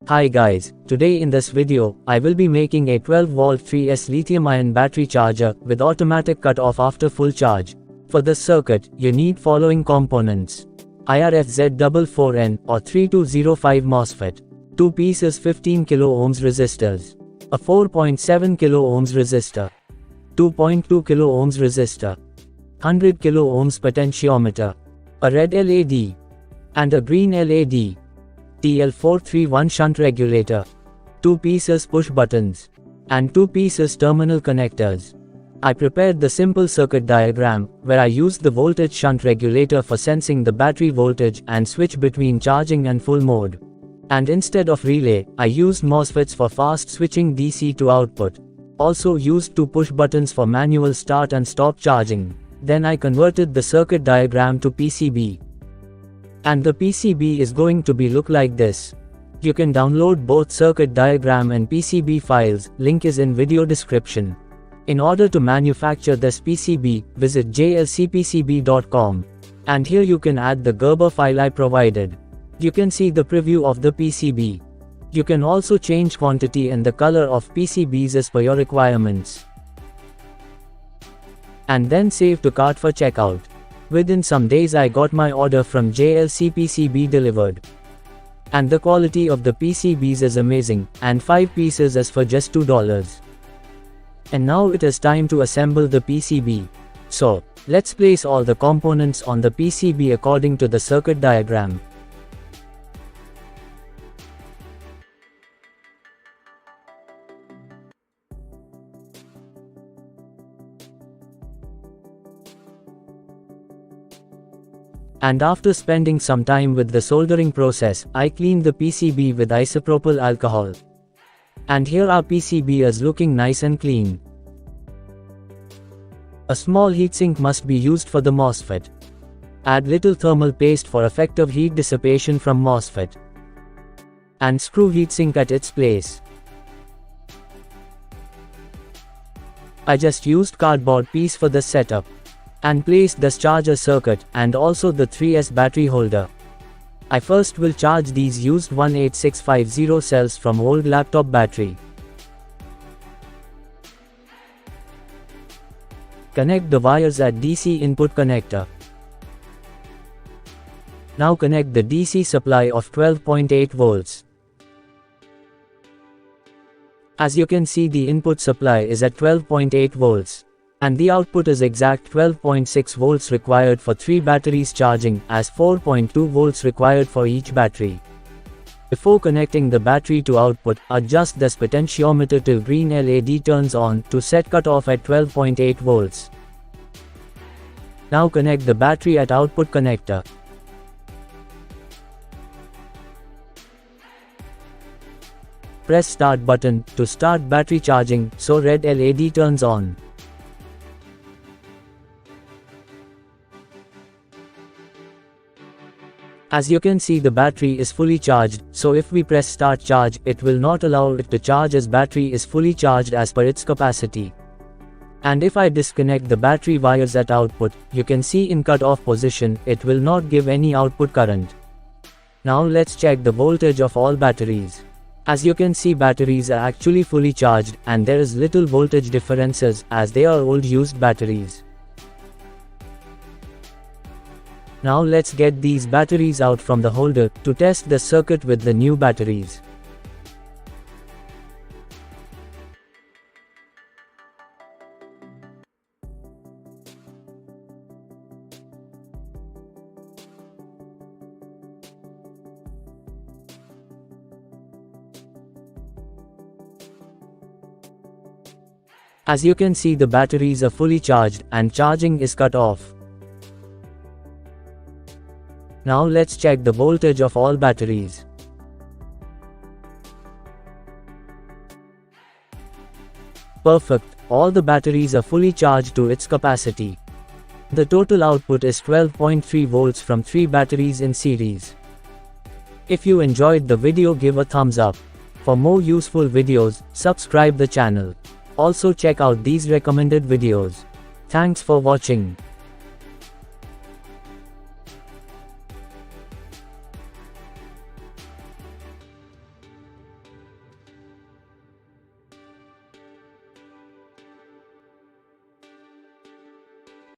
Hi guys, today in this video, I will be making a 12-volt 3S lithium-ion battery charger with automatic cut-off after full charge. For this circuit, you need following components. irfz44n or 3205 MOSFET, 2 pieces 15 kΩ resistors, a 4.7 kΩ resistor, 2.2 kΩ resistor, 100 kΩ potentiometer, a red LED, and a green LED. TL431 shunt regulator, 2 pieces push buttons, and 2 pieces terminal connectors. I prepared the simple circuit diagram, where I used the voltage shunt regulator for sensing the battery voltage and switch between charging and full mode. And instead of relay, I used MOSFETs for fast switching DC to output. Also used 2 push buttons for manual start and stop charging. Then I converted the circuit diagram to PCB. And the PCB is going to be look like this. You can download both circuit diagram and PCB files, link is in video description. In order to manufacture this PCB, visit jlcpcb.com. And here you can add the Gerber file I provided. You can see the preview of the PCB. You can also change quantity and the color of PCBs as per your requirements. And then save to cart for checkout. Within some days I got my order from JLCPCB delivered. And the quality of the PCBs is amazing, and 5 pieces is for just $2. And now it is time to assemble the PCB. So, let's place all the components on the PCB according to the circuit diagram. And after spending some time with the soldering process, I cleaned the PCB with isopropyl alcohol. And here our PCB is looking nice and clean. A small heatsink must be used for the MOSFET. Add little thermal paste for effective heat dissipation from MOSFET. And screw heatsink at its place. I just used cardboard piece for the setup. And placed this charger circuit, and also the 3S battery holder. I first will charge these used 18650 cells from old laptop battery. Connect the wires at DC input connector. Now connect the DC supply of 12.8 volts. As you can see, the input supply is at 12.8 volts. And the output is exact 12.6 volts required for 3 batteries charging, as 4.2 volts required for each battery. Before connecting the battery to output, adjust this potentiometer till green LED turns on to set cutoff at 12.8 volts. Now connect the battery at output connector. Press start button to start battery charging, so red LED turns on. As you can see, the battery is fully charged, so if we press start charge, it will not allow it to charge as battery is fully charged as per its capacity. And if I disconnect the battery wires at output, you can see in cut-off position, it will not give any output current. Now let's check the voltage of all batteries. As you can see, batteries are actually fully charged, and there is little voltage differences as they are old used batteries. Now let's get these batteries out from the holder to test the circuit with the new batteries. As you can see, the batteries are fully charged and charging is cut off. Now let's check the voltage of all batteries. Perfect, all the batteries are fully charged to its capacity. The total output is 12.3 volts from 3 batteries in series. If you enjoyed the video, give a thumbs up. For more useful videos, subscribe the channel. Also check out these recommended videos. Thanks for watching.